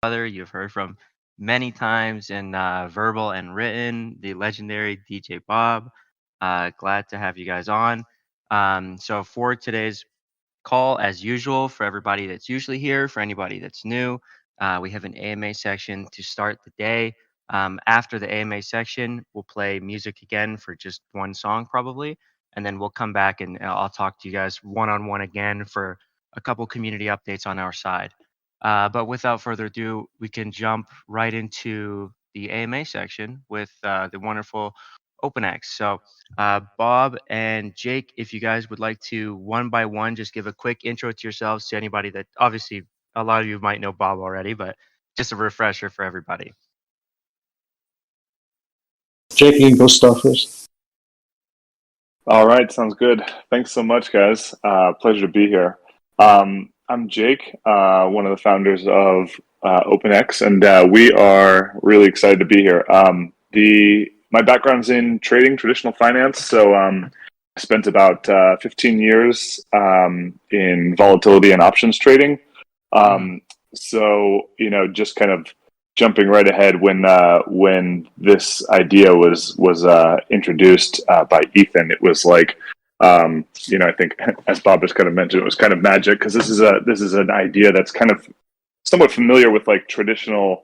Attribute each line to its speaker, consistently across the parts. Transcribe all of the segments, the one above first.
Speaker 1: other you've heard from many times in verbal and written, the legendary DJ Bob. Glad to have you guys on. So for today's call, as usual, for everybody that's usually here, for anybody that's new, we have an AMA section to start the day. After the AMA section, we'll play music again for just one song probably, and then we'll come back and I'll talk to you guys one on one again for a couple community updates on our side. But without further ado, we can jump right into the AMA section with the wonderful OpenEx. So, Bob and Jake, if you guys would like to one by one just give a quick intro to yourselves to anybody that obviously a lot of you might know Bob already, but just a refresher for everybody.
Speaker 2: Jake, you can go start first.
Speaker 3: All right, sounds good. Thanks so much, guys. Pleasure to be here. I'm Jake, one of the founders of OpenEx, and we are really excited to be here. My background's in trading, traditional finance, so I spent about 15 years in volatility and options trading. So, just kind of jumping right ahead when this idea was introduced by Ethan, it was like, I think as Bob has kind of mentioned, it was kind of magic because this is an idea that's kind of somewhat familiar with like traditional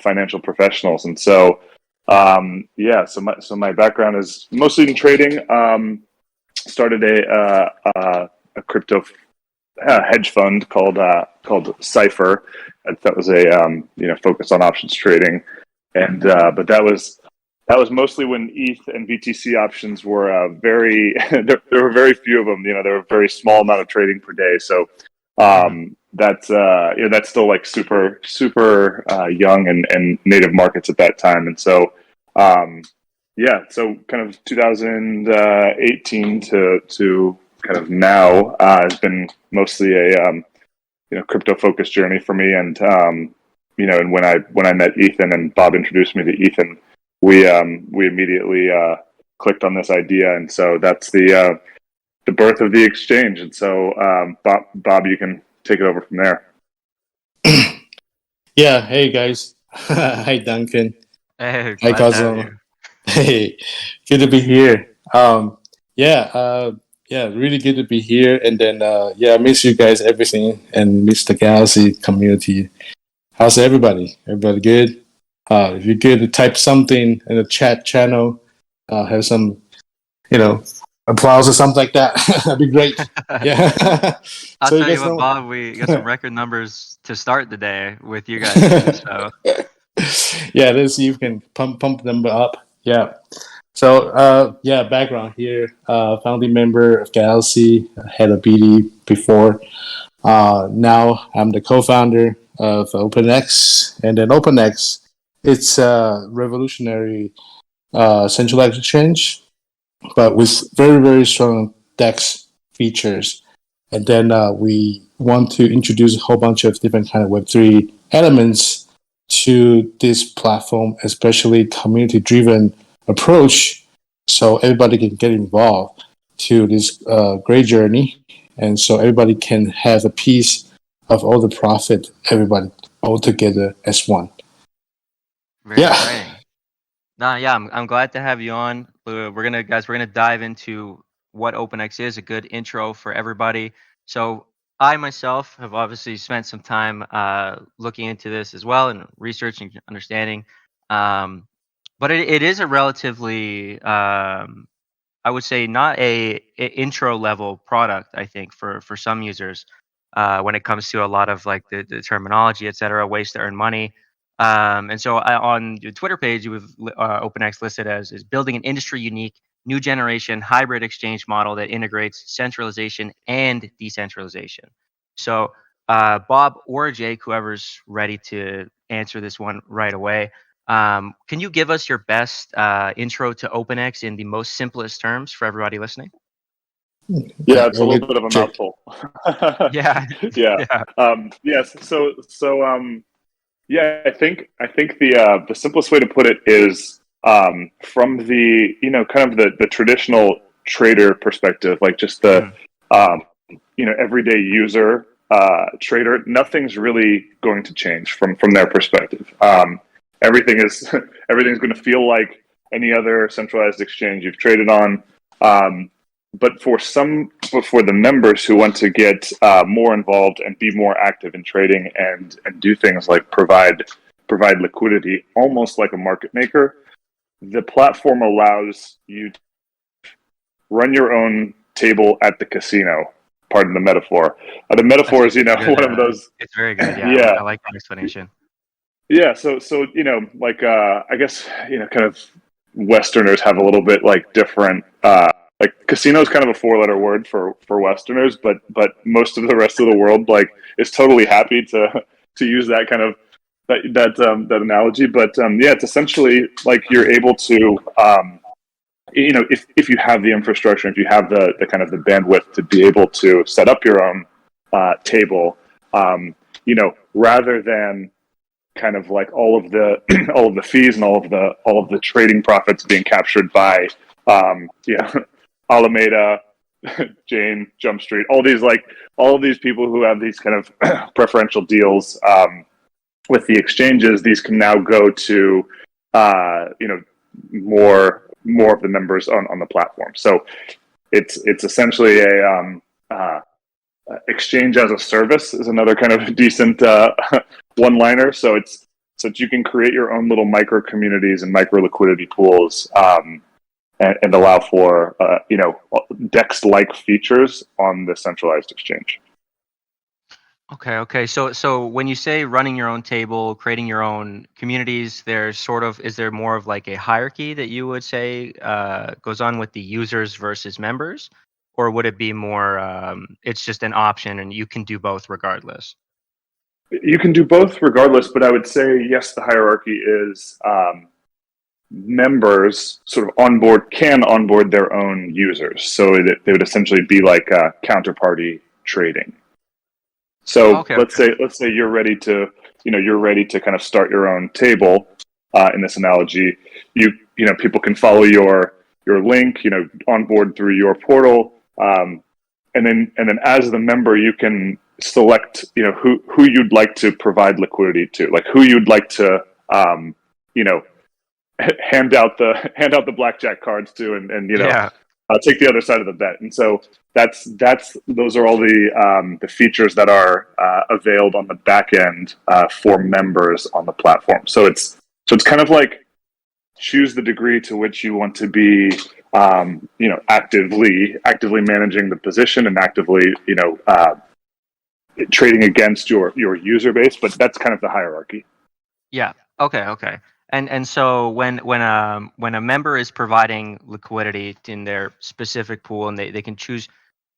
Speaker 3: financial professionals, and so so my background is mostly in trading. Started a crypto hedge fund called Cypher. That was a focus on options trading, and but that was mostly when ETH and BTC options were very there were very few of them. There were a very small amount of trading per day. So that's still like super young and native markets at that time. And so so kind of 2018 to kind of now has been mostly a crypto focused journey for me. And and when I met Ethan and Bob introduced me to Ethan, we immediately clicked on this idea, and so that's the birth of the exchange. And so Bob, you can take it over from there.
Speaker 2: Yeah, hey guys. Hi Duncan.
Speaker 1: Hey,
Speaker 2: Hi Cosmo. Hey, good to be here. Really good to be here. And then I miss you guys, everything, and miss the Galxe community. How's everybody? Everybody good? If you're good, type something in the chat channel. Have some, applause or something like that. That'd be great. Yeah.
Speaker 1: I'll
Speaker 2: So
Speaker 1: tell you
Speaker 2: guys
Speaker 1: what,
Speaker 2: know-
Speaker 1: Bob, we got some record numbers to start the day with you guys. So
Speaker 2: Yeah, let's see if we can pump them up. Yeah. So background here. Founding member of Galxe, head of BD before. Now I'm the co-founder of OpenEx, and then OpenEx, it's a revolutionary centralized exchange, but with very, very strong DEX features. And then we want to introduce a whole bunch of different kind of Web3 elements to this platform, especially community-driven approach, so everybody can get involved to this great journey, and so everybody can have a piece of all the profit, everybody all together as one.
Speaker 1: very exciting. I'm glad to have you on. We're gonna dive into what OpenEx is, a good intro for everybody. So I myself have obviously spent some time looking into this as well and researching, understanding. But it is a relatively, I would say, not a intro level product. I think for some users, when it comes to a lot of like the terminology, etc., ways to earn money. And so on your Twitter page, you have OpenEx listed as is building an industry unique new generation hybrid exchange model that integrates centralization and decentralization. So Bob or Jake, whoever's ready to answer this one right away, can you give us your best intro to OpenEx in the most simplest terms for everybody listening?
Speaker 3: Yeah, it's a little bit of a mouthful.
Speaker 1: Yeah.
Speaker 3: Yes. I think the simplest way to put it is from the kind of the traditional trader perspective, like just the everyday user trader, nothing's really going to change from their perspective. Everything's going to feel like any other centralized exchange you've traded on. But for the members who want to get more involved and be more active in trading and do things like provide liquidity, almost like a market maker, the platform allows you to run your own table at the casino. Pardon the metaphor. The metaphor is,
Speaker 1: good,
Speaker 3: one of those.
Speaker 1: It's very good. Yeah,
Speaker 3: Yeah.
Speaker 1: I like that explanation.
Speaker 3: Yeah. So like I guess kind of Westerners have a little bit like different. Like casino is kind of a 4-letter word for Westerners, but most of the rest of the world like is totally happy to use that kind of that analogy. But yeah, it's essentially like you're able to if you have the infrastructure, if you have the kind of the bandwidth to be able to set up your own table, rather than kind of like all of the fees and all of the trading profits being captured by Alameda, Jane, Jump Street, all of these people who have these kind of preferential deals with the exchanges. These can now go to more of the members on the platform. So it's essentially a exchange as a service is another kind of decent one-liner. So it's so that you can create your own little micro communities and micro liquidity pools, and allow for DEX-like features on the centralized exchange.
Speaker 1: Okay. So when you say running your own table, creating your own communities, is there more of like a hierarchy that you would say goes on with the users versus members, or would it be more it's just an option and you can do both regardless?
Speaker 3: You can do both regardless, but I would say yes, the hierarchy is members sort of can onboard their own users, so they would essentially be like counterparty trading. So let's say you're ready to kind of start your own table. In this analogy, people can follow your link, onboard through your portal, and then as the member, you can select who you'd like to provide liquidity to, like who you'd like to hand out the blackjack cards to, and take the other side of the bet. And so those are all the features that are availed on the back end for members on the platform. So it's kind of like choose the degree to which you want to be actively managing the position and actively trading against your user base, but that's kind of the hierarchy.
Speaker 1: Yeah. Okay. And so when a member is providing liquidity in their specific pool, and they can choose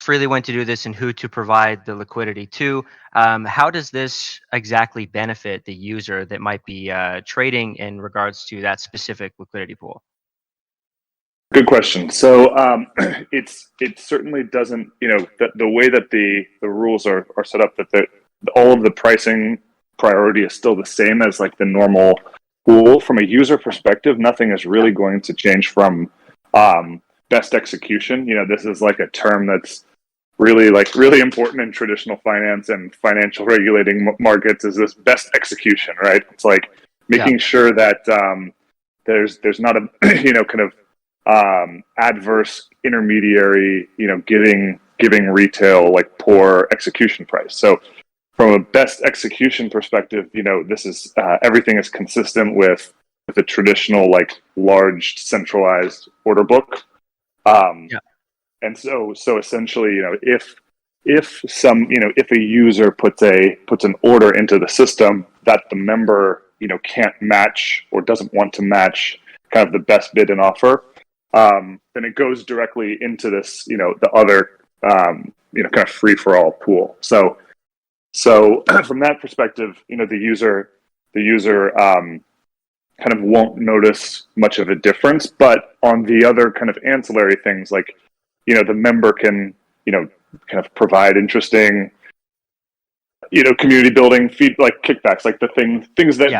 Speaker 1: freely when to do this and who to provide the liquidity to, how does this exactly benefit the user that might be trading in regards to that specific liquidity pool?
Speaker 3: Good question. So it certainly doesn't, the way that the rules are set up, that all of the pricing priority is still the same as like the normal pool. From a user perspective, nothing is really going to change from best execution. This is like a term that's really important in traditional finance and financial regulating markets, is this best execution, right? It's like making sure that there's not a kind of adverse intermediary, giving retail like poor execution price. So from a best execution perspective, this is everything is consistent with a traditional like large centralized order book. And so essentially, if a user puts an order into the system that the member can't match or doesn't want to match kind of the best bid and offer, then it goes directly into this the other kind of free for all pool. So from that perspective, the user kind of won't notice much of a difference. But on the other kind of ancillary things, like the member can kind of provide interesting community building like kickbacks, like the things that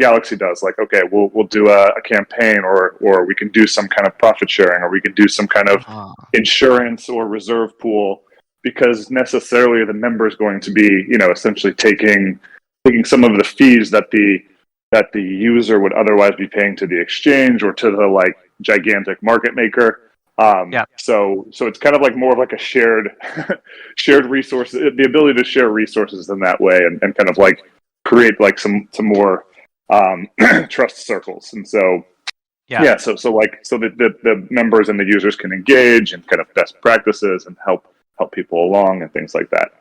Speaker 3: Galxe does. Like, okay, we'll do a campaign, or we can do some kind of profit sharing, or we can do some kind of insurance or reserve pool because necessarily the member is going to be, essentially taking some of the fees that the user would otherwise be paying to the exchange or to the like gigantic market maker. So it's kind of like more of like a shared resource, the ability to share resources in that way, and kind of like create like some more trust circles. And so so the members and the users can engage and kind of best practices and help people along and things like that.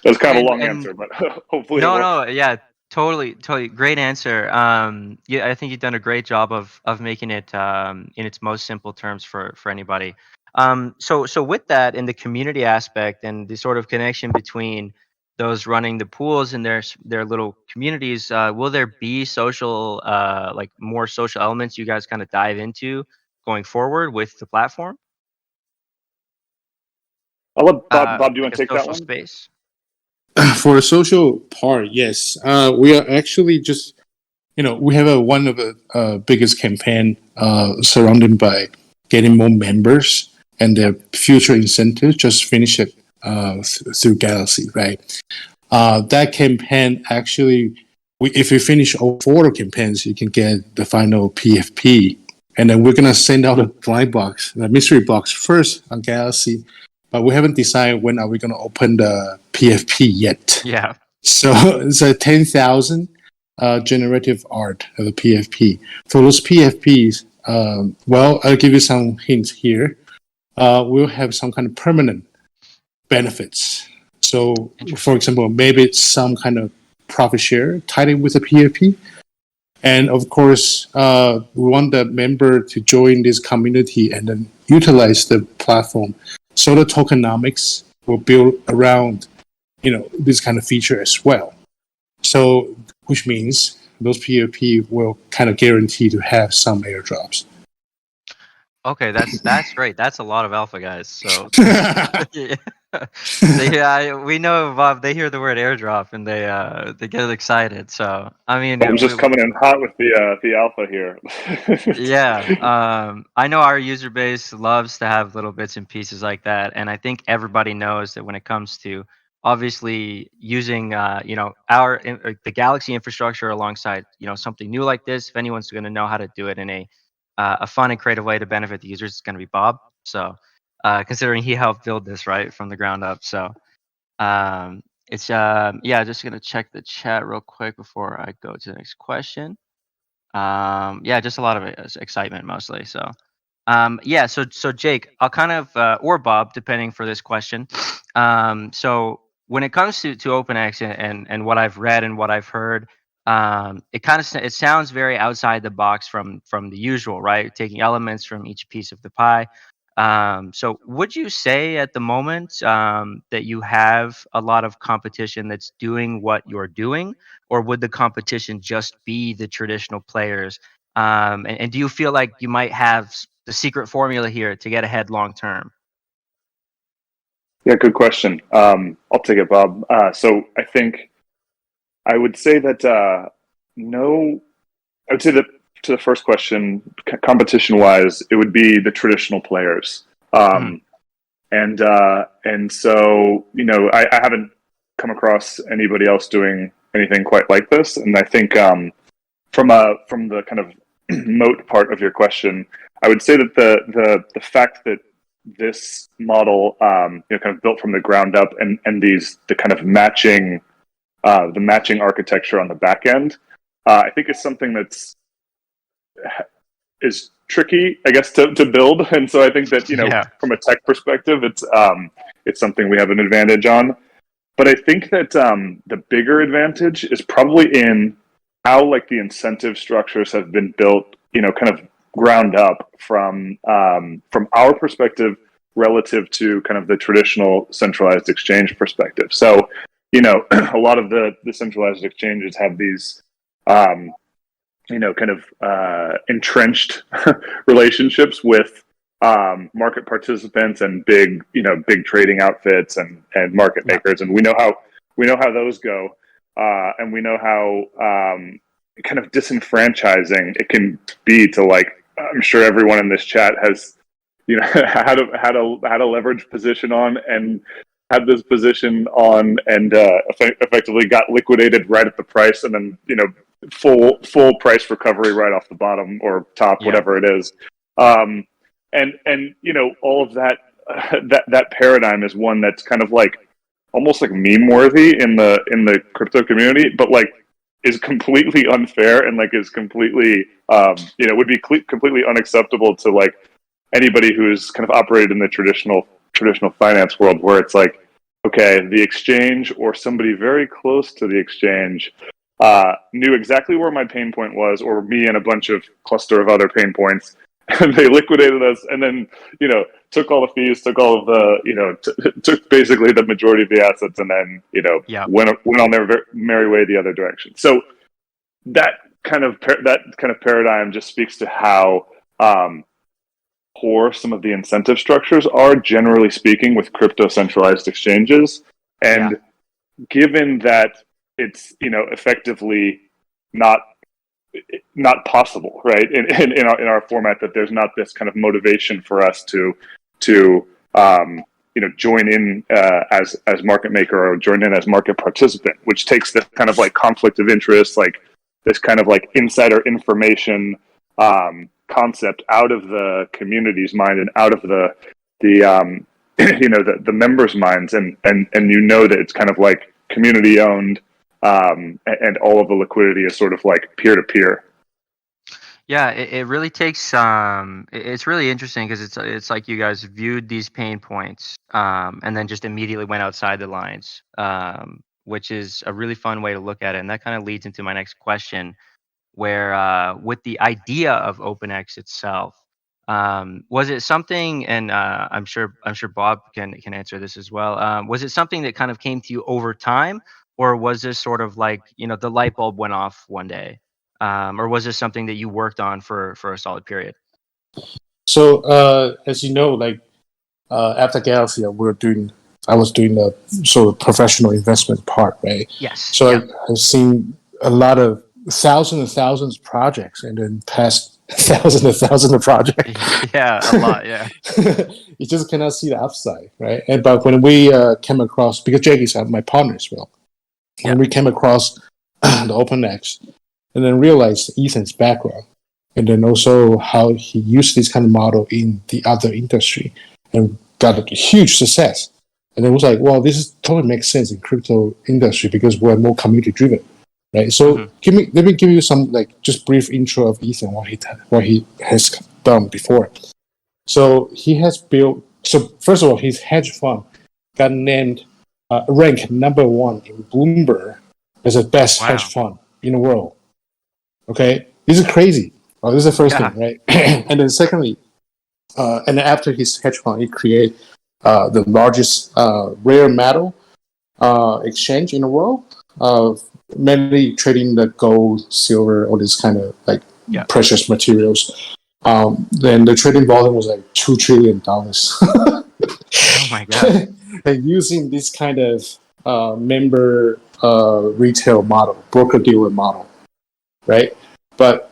Speaker 3: That was kind of a long answer, but hopefully
Speaker 1: totally great answer. I think you've done a great job of making it in its most simple terms for anybody. So with that, in the community aspect and the sort of connection between those running the pools and their little communities, will there be social like more social elements you guys kind of dive into going forward with the platform?
Speaker 3: I'll let Bob, do you
Speaker 1: Like
Speaker 3: want
Speaker 1: a
Speaker 3: to take that
Speaker 1: social
Speaker 3: one?
Speaker 1: space?
Speaker 2: For the social part, yes, we are actually just, we have one of the biggest campaign surrounded by getting more members and their future incentives. Just finish it through Galxe, right? That campaign actually, if we finish all 4 campaigns, you can get the final PFP, and then we're gonna send out a blind box, the mystery box first on Galxe. But we haven't decided when are we going to open the PFP yet.
Speaker 1: Yeah.
Speaker 2: So it's a 10,000 generative art of the PFP. For those PFPs, I'll give you some hints here. We'll have some kind of permanent benefits. So, for example, maybe it's some kind of profit share tied in with the PFP. And of course, we want the member to join this community and then utilize the platform. So the tokenomics will build around, this kind of feature as well. So, which means those PFP will kind of guarantee to have some airdrops.
Speaker 1: Okay, that's great. That's a lot of alpha, guys. So we know, Bob. They hear the word airdrop and they get excited. So I mean,
Speaker 3: I'm just coming in hot with the alpha here.
Speaker 1: I know our user base loves to have little bits and pieces like that, and I think everybody knows that when it comes to obviously using the Galaxy infrastructure alongside something new like this, if anyone's going to know how to do it in a fun and creative way to benefit the users, it's going to be Bob. So considering he helped build this right from the ground up. So it's just going to check the chat real quick before I go to the next question. Just a lot of excitement mostly. So so Jake, I'll kind of or Bob, depending for this question. So when it comes to OpenEx and what I've read and what I've heard, it sounds very outside the box from the usual, right? Taking elements from each piece of the pie. So would you say at the moment that you have a lot of competition that's doing what you're doing, or would the competition just be the traditional players? And do you feel like you might have the secret formula here to get ahead long term?
Speaker 3: Yeah, good question. I'll take it, Bob. So I think I would say that no. I would say that to the first question, competition-wise, it would be the traditional players. And so I haven't come across anybody else doing anything quite like this. And I think from the kind of moat part of your question, I would say that the fact that this model kind of built from the ground up and the kind of matching architecture on the back end, I think is something is tricky, I guess, to build. And so I think that from a tech perspective, it's something we have an advantage on. But I think that the bigger advantage is probably in how like the incentive structures have been built, kind of ground up from our perspective relative to kind of the traditional centralized exchange perspective. So, a lot of the centralized exchanges have these, kind of entrenched relationships with market participants and big trading outfits and market makers, and we know how those go, and we know how kind of disenfranchising it can be to, like, I'm sure everyone in this chat has had a leverage position on, and had this position on and effectively got liquidated right at the price, and then full price recovery right off the bottom or top, whatever it is. And all of that that paradigm is one that's kind of like almost like meme worthy in the crypto community, but like is completely unfair and like is completely would be completely unacceptable to like anybody who's kind of operated in the traditional finance world, where it's like, okay, the exchange or somebody very close to the exchange knew exactly where my pain point was, or me and a bunch of cluster of other pain points, and they liquidated us, and then took all the fees, took all of the took basically the majority of the assets, and then went on their merry way the other direction. So that kind of paradigm just speaks to how poor some of the incentive structures are, generally speaking, with crypto centralized exchanges. And given that it's effectively not possible, right, in our format, that there's not this kind of motivation for us to join in as market maker, or join in as market participant, which takes this kind of like conflict of interest, like this kind of like insider information concept out of the community's mind and out of the members' minds, and that it's kind of like community owned, and all of the liquidity is sort of like peer to peer.
Speaker 1: Yeah, it really takes it's really interesting because it's like you guys viewed these pain points and then just immediately went outside the lines, which is a really fun way to look at it, and that kind of leads into my next question, where with the idea of OpenEx itself, was it something, and I'm sure Bob can answer this as well. Was it something that kind of came to you over time, or was this sort of like the light bulb went off one day, or was this something that you worked on for a solid period?
Speaker 2: So as you know, like after Galxe, I was doing the sort of professional investment part, right?
Speaker 1: Yes.
Speaker 2: So I've seen a lot of thousands and thousands of projects, and then past thousands and thousands of projects.
Speaker 1: Yeah, a lot. Yeah.
Speaker 2: You just cannot see the upside, right? But when we came across, because Jake is my partner as well, when we came across the OpenEx, and then realized Ethan's background, and then also how he used this kind of model in the other industry and got a huge success. And it was like, well, this totally makes sense in crypto industry because we're more community driven, right? So let me give you some like just brief intro of Ethan, what he has done before. So he has built. So first of all, his hedge fund got named ranked number 1 in Bloomberg as the best hedge fund in the world. Okay, this is crazy. Oh, this is the first thing, right? And then secondly, and then after his hedge fund, he created the largest rare metal exchange in the world, mainly trading the gold, silver, all these kind of like precious materials. Then the trading volume was like $2 trillion.
Speaker 1: Oh my god!
Speaker 2: And using this kind of member retail model, broker dealer model, right? But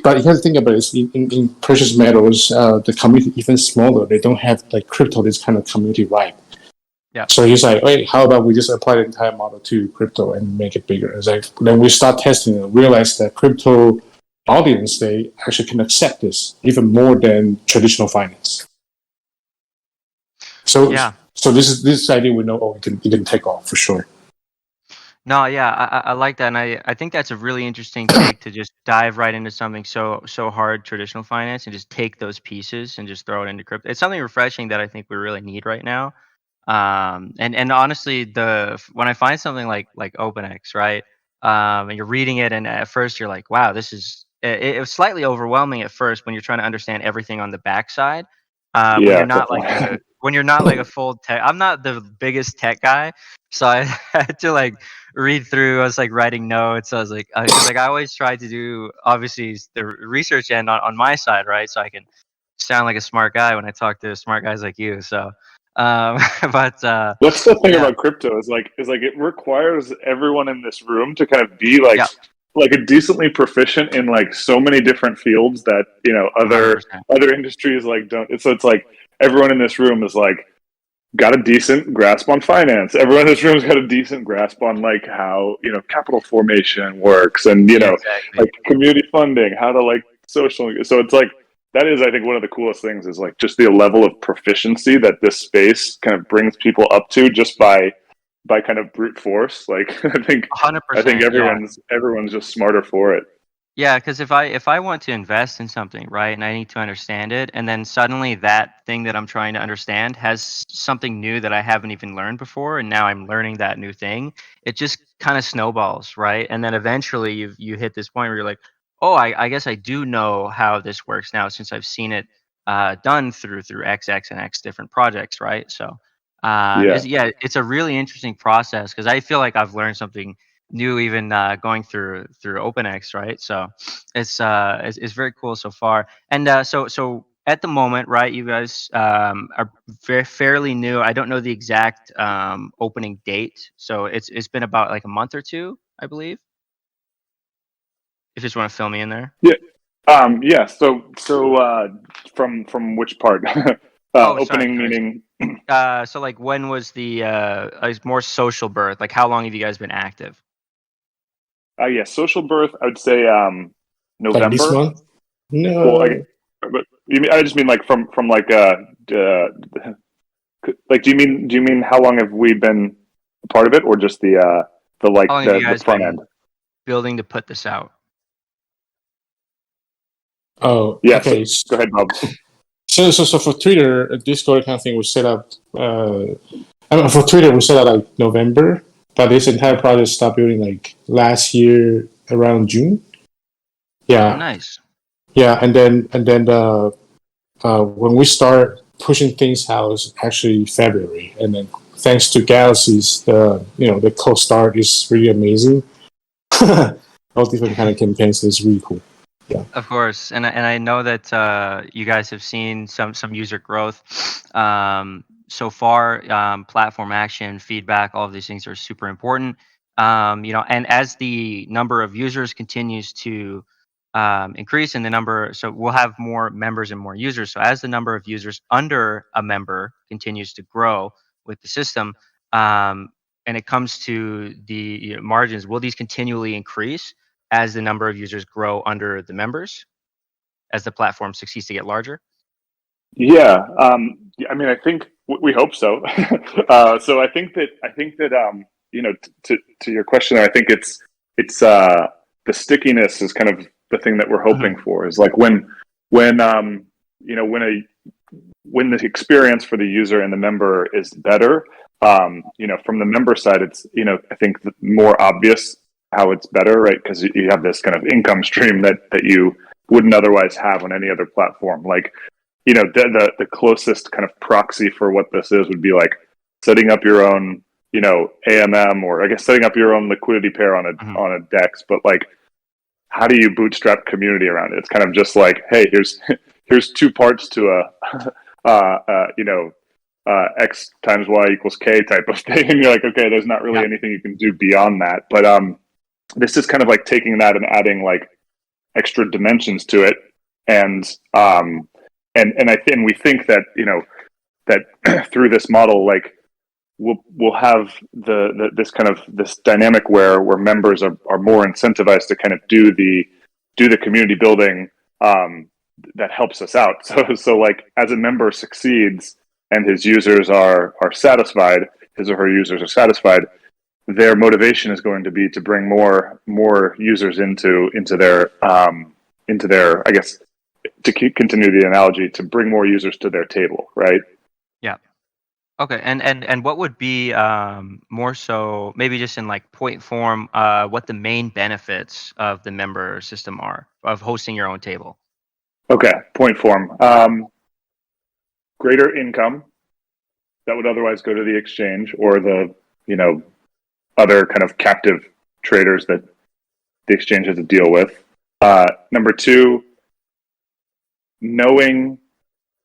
Speaker 2: but you have to think about it. In precious metals, the community even smaller. They don't have like crypto, this kind of community vibe.
Speaker 1: Yeah.
Speaker 2: So he's like, wait, how about we just apply the entire model to crypto and make it bigger? It's like then we start testing and realize that crypto audience, they actually can accept this even more than traditional finance. So this idea we know it can take off for sure.
Speaker 1: No, yeah, I like that, and I think that's a really interesting take to just dive right into something so hard, traditional finance, and just take those pieces and just throw it into crypto. It's something refreshing that I think we really need right now. And honestly, when I find something like OpenEx, right, and you're reading it, and at first you're like, wow, this is it was slightly overwhelming at first when you're trying to understand everything on the backside. When you're not like a full tech. I'm not the biggest tech guy, so I had to like read through. I was like writing notes. I was like, I always try to do obviously the research end on my side, right? So I can sound like a smart guy when I talk to smart guys like you. So, but
Speaker 3: that's the thing about crypto is like it requires everyone in this room to kind of be like a decently proficient in like so many different fields that other 100%. Other industries like don't. So it's like everyone in this room is like got a decent grasp on finance. Everyone in this room's got a decent grasp on like how, capital formation works and,
Speaker 1: exactly.
Speaker 3: like community funding, how to like social. So it's like, that is, I think, one of the coolest things is like just the level of proficiency that this space kind of brings people up to just by kind of brute force. Like I think
Speaker 1: 100%. Yeah.
Speaker 3: everyone's just smarter for it.
Speaker 1: Yeah, because if I want to invest in something, right, and I need to understand it, and then suddenly that thing that I'm trying to understand has something new that I haven't even learned before, and now I'm learning that new thing, it just kind of snowballs, right? And then eventually you hit this point where you're like, oh, I guess I do know how this works now since I've seen it done through X, X, and X different projects, right? So,
Speaker 3: Yeah.
Speaker 1: it's a really interesting process because I feel like I've learned something new even going through OpenEx, right? So it's very cool so far. And so at the moment, right, you guys are fairly new. I don't know the exact opening date, so it's been about like a month or two, I believe. If you just want to fill me in there.
Speaker 3: Yeah. Yeah. So from which part?
Speaker 1: Oh, sorry,
Speaker 3: Opening
Speaker 1: sorry.
Speaker 3: meaning.
Speaker 1: So like when was the more social birth? Like how long have you guys been active?
Speaker 3: Yeah. Social birth. I would say
Speaker 2: Like this
Speaker 3: November.
Speaker 2: month?
Speaker 3: Well,
Speaker 2: No.
Speaker 3: but I just mean like from like like do you mean how long have we been a part of it, or just the like
Speaker 1: How long have you
Speaker 3: the
Speaker 1: guys
Speaker 3: front end?
Speaker 1: been building to put this out?
Speaker 2: Oh,
Speaker 3: Yeah. So
Speaker 2: okay.
Speaker 3: go ahead, Bob.
Speaker 2: So for Twitter, Discord kind of thing was set up. I mean, for Twitter, we set up like November, but this entire project stopped building like last year around June.
Speaker 1: Oh,
Speaker 2: Yeah,
Speaker 1: nice.
Speaker 2: yeah, and then when we start pushing things out is actually February, and then thanks to Galaxy's the cold start is really amazing. All different kind of campaigns is really cool. Yeah.
Speaker 1: Of course, and I know that you guys have seen some user growth so far. Platform action, feedback, all of these things are super important. And as the number of users continues to increase, and the number, so we'll have more members and more users. So as the number of users under a member continues to grow with the system, and it comes to the margins, will these continually increase as the number of users grow under the members, as the platform succeeds to get larger?
Speaker 3: Yeah. I mean, I think we hope so. So I think that to your question, I think it's the stickiness is kind of the thing that we're
Speaker 1: Mhm.
Speaker 3: hoping for. Is like when when the experience for the user and the member is better. From the member side, it's I think more obvious how it's better, right? Because you have this kind of income stream that you wouldn't otherwise have on any other platform. Like the closest kind of proxy for what this is would be like setting up your own AMM, or I guess setting up your own liquidity pair on
Speaker 1: Mhm.
Speaker 3: a DEX. But like, how do you bootstrap community around it? It's kind of just like, hey, here's two parts to a X times Y equals K type of thing, and you're like, okay, there's not really
Speaker 1: Yeah.
Speaker 3: anything you can do beyond that. But this is kind of like taking that and adding like extra dimensions to it, and we think that that through this model, like we'll have this kind of this dynamic where members are more incentivized to kind of do the community building that helps us out. So like as a member succeeds and his users are satisfied, his or her users are satisfied, their motivation is going to be to bring more users into their I guess, to continue the analogy, to bring more users to their table, right?
Speaker 1: Yeah. Okay. And what would be more so maybe just in like point form, what the main benefits of the member system are of hosting your own table?
Speaker 3: Okay, point form. Greater income that would otherwise go to the exchange or the other kind of captive traders that the exchange has to deal with. Number two, knowing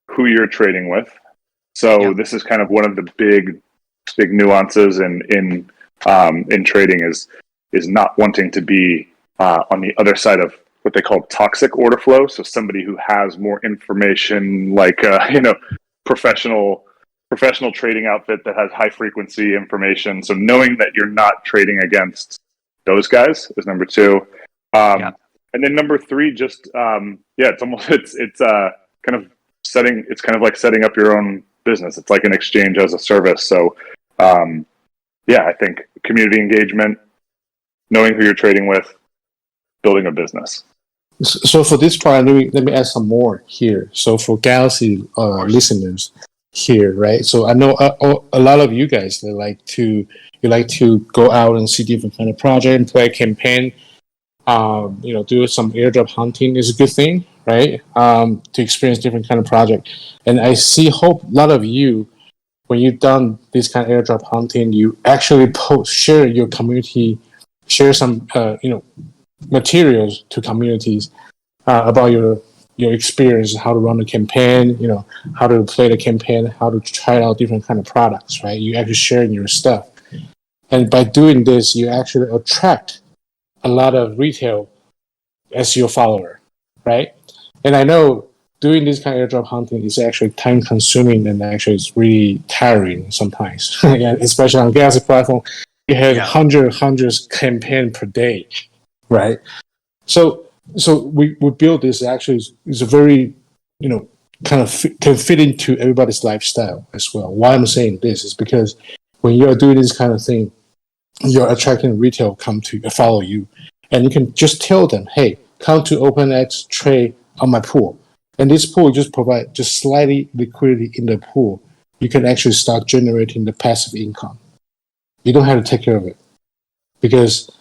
Speaker 3: who you're trading with. So
Speaker 1: Yeah.
Speaker 3: this is kind of one of the big nuances in trading is not wanting to be on the other side of what they call toxic order flow. So somebody who has more information, like professional professional trading outfit that has high frequency information. So knowing that you're not trading against those guys is number two. And then number three, just it's kind of like setting up your own business. It's like an exchange as a service. So I think community engagement, knowing who you're trading with, building a business.
Speaker 2: So for this part, let me add some more here. So for Galxe listeners here, right? So I know a lot of you guys that like to go out and see different kind of project and play a campaign. Do some airdrop hunting is a good thing, right? To experience different kind of project. And I hope a lot of you, when you've done this kind of airdrop hunting, you actually share your community, share some materials to communities about your experience, how to run a campaign, how to play the campaign, how to try out different kind of products, right? You actually sharing your stuff, and by doing this, you actually attract a lot of retail as your follower, right? And I know doing this kind of airdrop hunting is actually time consuming and actually it's really tiring sometimes. Yeah, especially on Galxe platform, you have hundreds campaign per day, right? So we build this actually is a very kind of can fit into everybody's lifestyle as well. Why I'm saying this is because when you're doing this kind of thing, you're attracting retail come to follow you, and you can just tell them, hey, come to OpenEx, trade on my pool, and this pool just provide just slightly liquidity in the pool. You can actually start generating the passive income. You don't have to take care of it because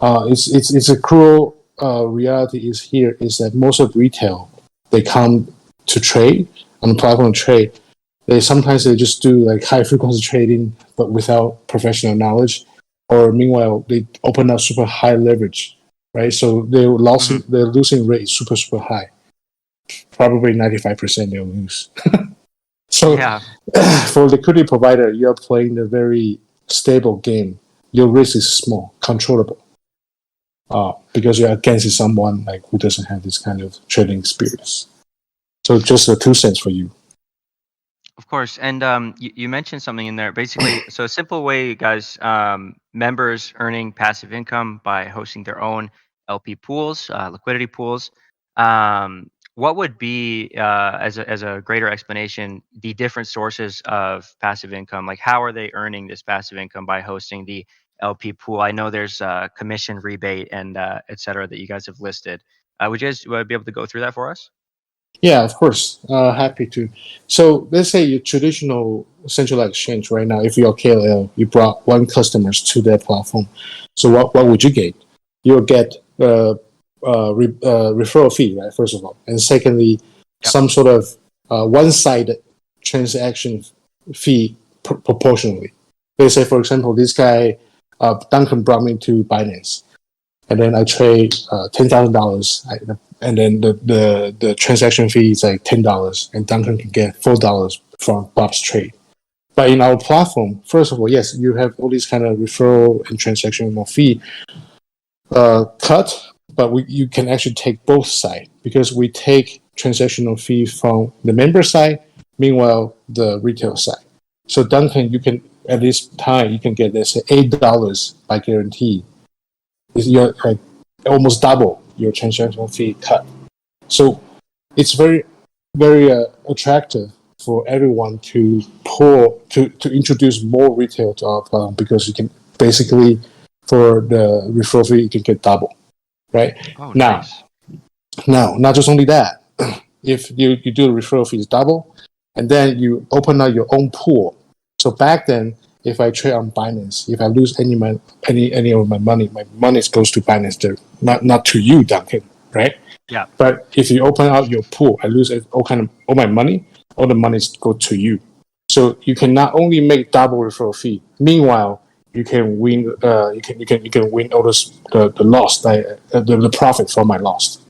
Speaker 2: it's a cruel reality is that most of retail, they come to trade on the platform trade. They just do like high frequency trading, but without professional knowledge. Or meanwhile, they open up super high leverage, right? So their losing rate is super high. Probably 95% they'll lose. So for liquidity provider, you're playing a very stable game. Your risk is small, controllable. Because you're against someone like who doesn't have this kind of trading experience. So just 2 cents for you.
Speaker 1: Of course, and you mentioned something in there. Basically, so a simple way, guys, members earning passive income by hosting their own LP pools, liquidity pools. What would be, as a greater explanation, the different sources of passive income? Like, how are they earning this passive income by hosting the LP pool? I know there's commission rebate and et cetera that you guys have listed. Would you guys be able to go through that for us?
Speaker 2: Yeah, of course. Happy to. So let's say your traditional centralized exchange right now, if you're KOL, you brought one customers to their platform. So what would you get? You'll get referral fee, right? First of all, and secondly, some sort of one-sided transaction fee proportionally. Let's say, for example, this guy Duncan brought me to Binance, and then I trade $10,000, and then the transaction fee is like $10, and Duncan can get $4 from Bob's trade. But in our platform, first of all, yes, you have all these kind of referral and transactional fee cut, but you can actually take both sides because we take transactional fee from the member side, meanwhile the retail side. So Duncan, you can at this time you can get let's say $8 by guarantee. You're like almost double your transactional fee cut. So it's very attractive for everyone to introduce more retail to our platform because you can basically for the referral fee you can get double, right?
Speaker 1: Oh, nice.
Speaker 2: Now, not just only that, if you do the referral fees double, and then you open up your own pool. So back then, if I trade on Binance, if I lose any of my money goes to Binance there, not to you, Duncan, right?
Speaker 1: Yeah.
Speaker 2: But if you open out your pool, I lose all my money. All the money go to you. So you can not only make double referral fee. Meanwhile, you can win. You can win all the loss, the profit from my loss.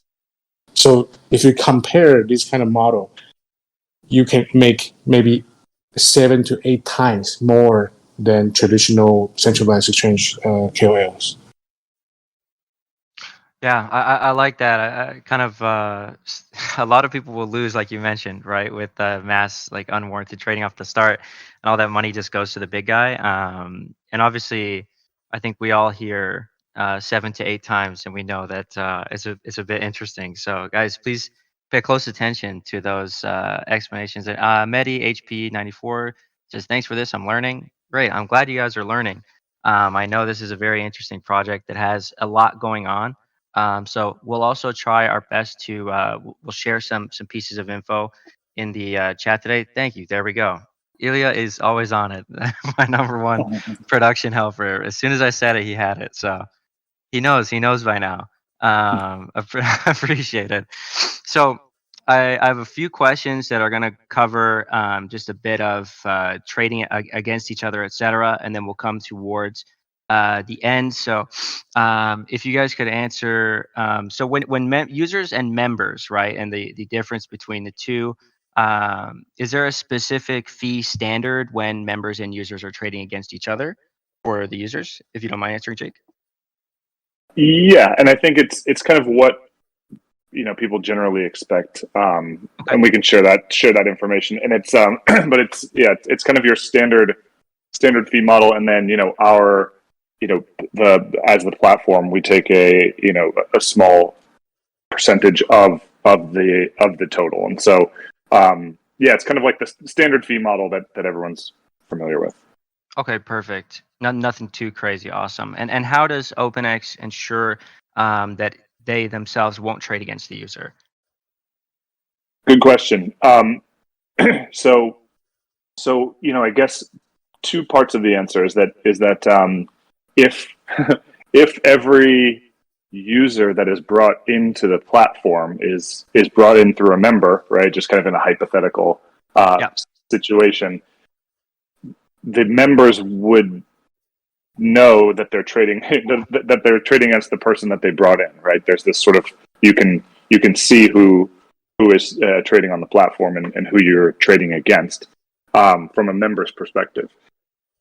Speaker 2: So if you compare this kind of model, you can make maybe 7 to 8 times more than traditional centralized exchange KOLs.
Speaker 1: Yeah, I like that. I kind of a lot of people will lose, like you mentioned, right, with mass like unwarranted trading off the start, and all that money just goes to the big guy. And obviously, I think we all hear 7 to 8 times, and we know that it's a bit interesting. So, guys, please pay close attention to those explanations. And Medi HP 94 says, "Thanks for this. I'm learning. Great. I'm glad you guys are learning. I know this is a very interesting project that has a lot going on." So we'll also try our best to we'll share some pieces of info in the chat today. Thank you. There we go. Ilya is always on it. My number one production helper. As soon as I said it, he had it. So he knows by now. Appreciate it. So I have a few questions that are going to cover just a bit of trading against each other, etc., and then we'll come towards the end. So if you guys could answer, so when users and members, right, and the difference between the two, is there a specific fee standard when members and users are trading against each other for the users? If you don't mind answering, Jake.
Speaker 3: Yeah, and I think it's kind of what people generally expect,
Speaker 1: Okay.
Speaker 3: and we can share that information. And it's but it's kind of your standard fee model, and then our as the platform we take a small percentage of the total, and so yeah, it's kind of like the standard fee model that everyone's familiar with.
Speaker 1: Okay, perfect. Nothing too crazy. Awesome. And how does OpenEx ensure that they themselves won't trade against the user?
Speaker 3: Good question. So I guess two parts of the answer is that if if every user that is brought into the platform is brought in through a member, right? Just kind of in a hypothetical
Speaker 1: Yeah.
Speaker 3: situation, the members would know that they're trading that they're trading against the person that they brought in, right? There's this sort of you can see who is trading on the platform and who you're trading against from a member's perspective.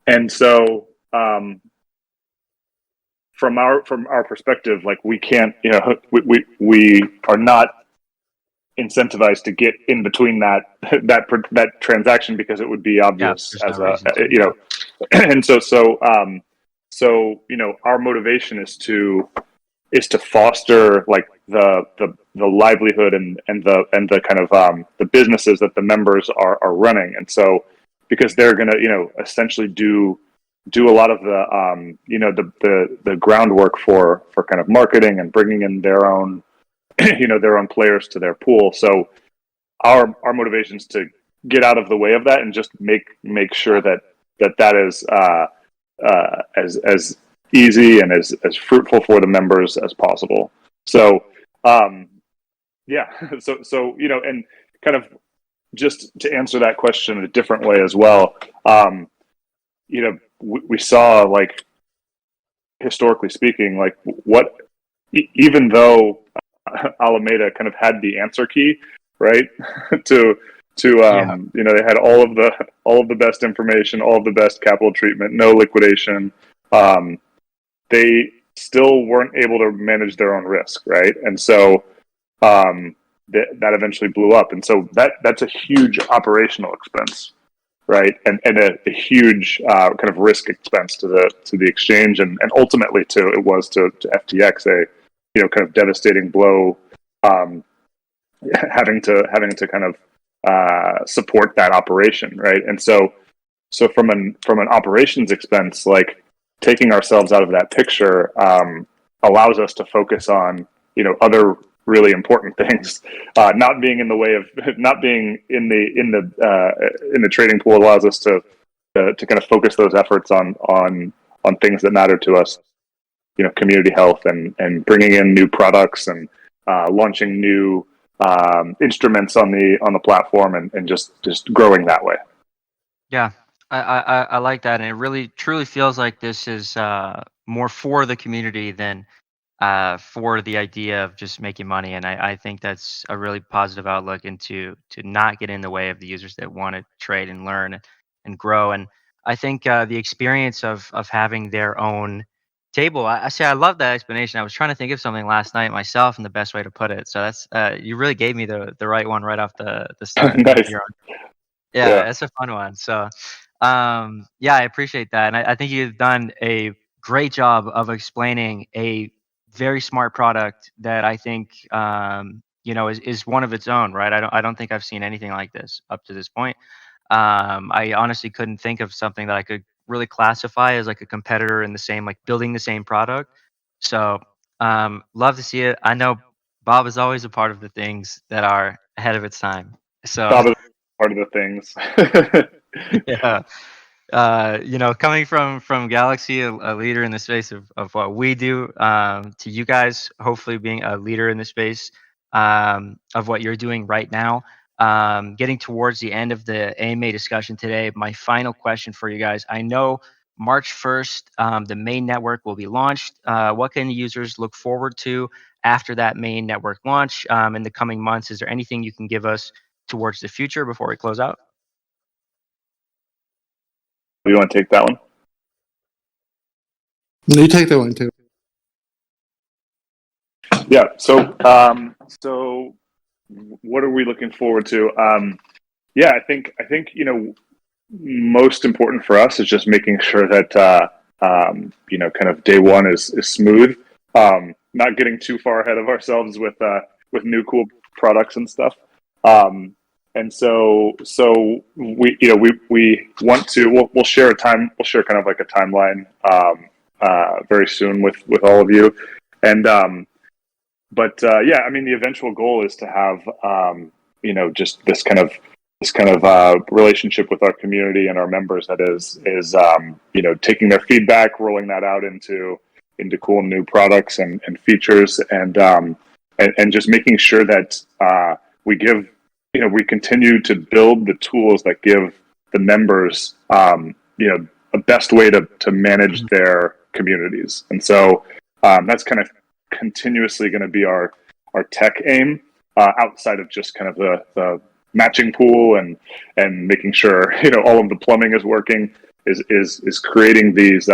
Speaker 3: And so from our perspective, like we can't, we are not incentivized to get in between that transaction, because it would be obvious
Speaker 1: there's
Speaker 3: as
Speaker 1: no reason to.
Speaker 3: and so our motivation is to foster like the livelihood and the kind of the businesses that the members are running. And so because they're going to essentially do a lot of the groundwork for kind of marketing and bringing in their own their own players to their pool. So our motivation is to get out of the way of that and just make sure that is as easy and as fruitful for the members as possible. So yeah, so and kind of just to answer that question in a different way as well, we saw, like, historically speaking, like what even though Alameda kind of had the answer key, right, to they had all of the best information, all of the best capital treatment, no liquidation. They still weren't able to manage their own risk, right? And so that eventually blew up. And so that's a huge operational expense, right? And a huge kind of risk expense to the exchange, and ultimately to FTX a kind of devastating blow, having to kind of support that operation, right? And so from an operations expense, like, taking ourselves out of that picture allows us to focus on other really important things. Not being in the way of not being in the trading pool allows us to kind of focus those efforts on things that matter to us, community health and bringing in new products and launching new instruments on the platform and just growing that way.
Speaker 1: Yeah, I like that, and it really truly feels like this is more for the community than for the idea of just making money. And I think that's a really positive outlook into to not get in the way of the users that want to trade and learn and grow. And I think the experience of having their own table. I say I love that explanation. I was trying to think of something last night myself and the best way to put it. So that's you really gave me the right one right off the start.
Speaker 3: Nice.
Speaker 1: Yeah, it's a fun one. So, yeah, I appreciate that, and I think you've done a great job of explaining a very smart product that I think is one of its own, right? I don't think I've seen anything like this up to this point. I honestly couldn't think of something that I could really classify as like a competitor in the same, like building the same product. So, love to see it. I know Bob is always a part of the things that are ahead of its time. So,
Speaker 3: Bob is part of the things.
Speaker 1: yeah. Coming from Galaxy, a leader in the space of what we do, to you guys, hopefully being a leader in the space of what you're doing right now. Getting towards the end of the AMA discussion today, my final question for you guys. I know March 1st, the main network will be launched. What can users look forward to after that main network launch in the coming months? Is there anything you can give us towards the future before we close out?
Speaker 3: You want to take that one?
Speaker 2: You take that one too.
Speaker 3: Yeah. So what are we looking forward to? Yeah, I think most important for us is just making sure that kind of day one is smooth. Not getting too far ahead of ourselves with new cool products and stuff. And so we want to we'll share kind of like a timeline very soon with all of you. And yeah, I mean, the eventual goal is to have just this kind of relationship with our community and our members that is taking their feedback, rolling that out into cool new products and features, and just making sure that we continue to build the tools that give the members a best way to manage their communities. And so that's kind of continuously going to be our tech aim, outside of just kind of the matching pool and making sure all of the plumbing is working, is creating these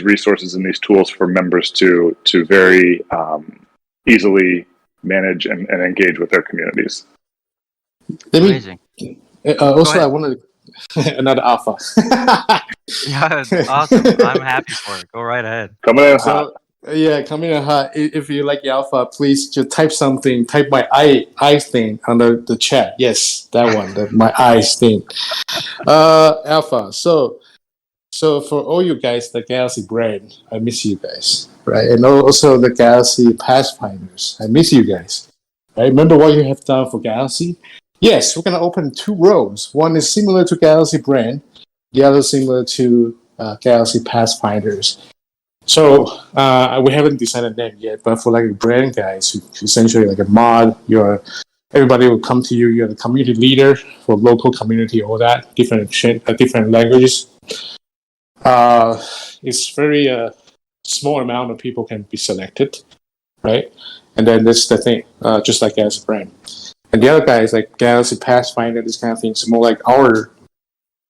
Speaker 3: resources and these tools for members to very easily manage and engage with their communities.
Speaker 1: Amazing.
Speaker 2: Also, I wanted another alpha.
Speaker 1: Yeah, awesome. I'm happy for it. Go right ahead.
Speaker 3: Coming in hot.
Speaker 2: Yeah, coming in hot. If you like alpha, please just type something. Type my eyes thing under the chat. Yes, that one. My eyes thing. Alpha. So for all you guys, the Galaxy brand, I miss you guys, right? And also the Galaxy Pathfinders, I miss you guys. Right? Remember what you have done for Galaxy? Yes, we're gonna open 2 rows. One is similar to Galaxy brand, the other similar to Galaxy Pathfinders. So we haven't decided a name yet, but for like a brand guys, essentially like a mod, everybody will come to you. You're the community leader for local community, all that different languages. It's very small amount of people can be selected, right? And then that's the thing, just like Galaxy brand. And the other guys like Galaxy Pathfinder, this kind of things, more like our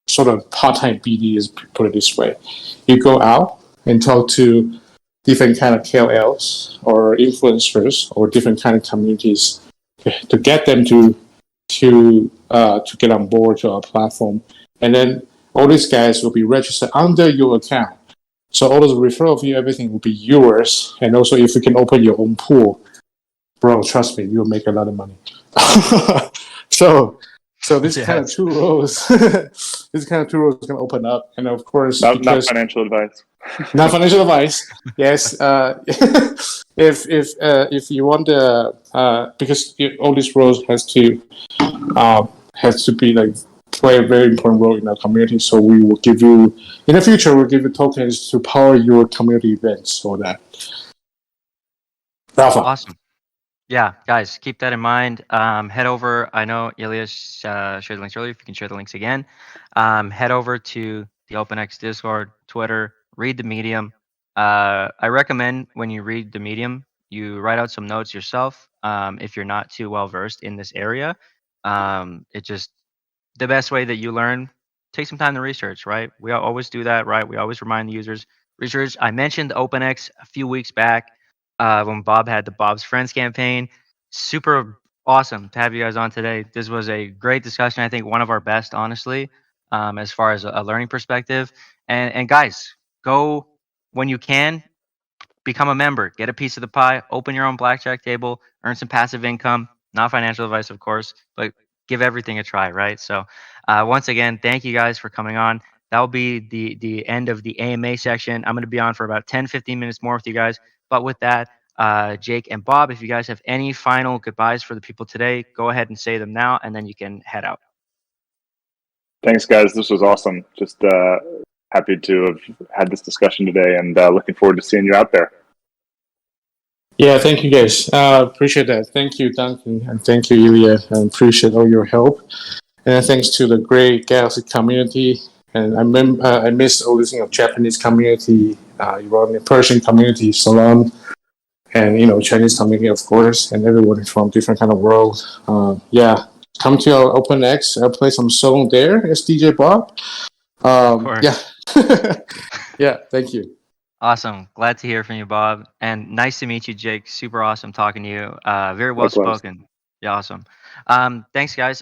Speaker 2: sort of part-time BD, is put it this way. You go out and talk to different kind of KOLs or influencers or different kind of communities to get them to get on board to our platform. And then all these guys will be registered under your account. So all of the referral fee, everything will be yours. And also if you can open your own pool, bro, trust me, you'll make a lot of money. So this kind of 2 rows, is going to open up, and of course,
Speaker 3: not financial advice.
Speaker 2: Not financial advice. Yes, if you want because all these roles has to be like play a very important role in our community. So we will give you in the future. We'll give you tokens to power your community events or that. Alpha.
Speaker 1: Awesome. Yeah, guys, keep that in mind. Head over. I know Elias shared the links earlier. If you can share the links again, head over to the OpenEx Discord, Twitter. Read the Medium. I recommend when you read the Medium, you write out some notes yourself. If you're not too well versed in this area, it just the best way that you learn. Take some time to research. Right? We always do that. Right? We always remind the users research. I mentioned OpenEx a few weeks back when Bob had the Bob's Friends campaign. Super awesome to have you guys on today. This was a great discussion. I think one of our best, honestly, as far as a learning perspective. And guys, go when you can. Become a member, get a piece of the pie, open your own blackjack table, earn some passive income. Not financial advice, of course, but give everything a try, right? So, once again, thank you guys for coming on. That will be the end of the AMA section. I'm going to be on for about 10, 15 minutes more with you guys. But with that, Jake and Bob, if you guys have any final goodbyes for the people today, go ahead and say them now, and then you can head out.
Speaker 3: Thanks, guys. This was awesome. Just happy to have had this discussion today, and looking forward to seeing you out there.
Speaker 2: Yeah, thank you guys. Appreciate that. Thank you, Duncan, and thank you, Ilya. I appreciate all your help. And thanks to the great Galxe community. And I miss all this Japanese community, Iranian Persian community, Salon, and Chinese community, of course, and everyone from different kind of world. Yeah, come to our OpenEx. I'll play some song there as DJ Bob.
Speaker 1: Of course.
Speaker 2: Yeah. Yeah, thank you.
Speaker 1: Awesome. Glad to hear from you, Bob. And nice to meet you, Jake. Super awesome talking to you. Very well
Speaker 3: Likewise.
Speaker 1: spoken. Yeah, awesome. Thanks, guys.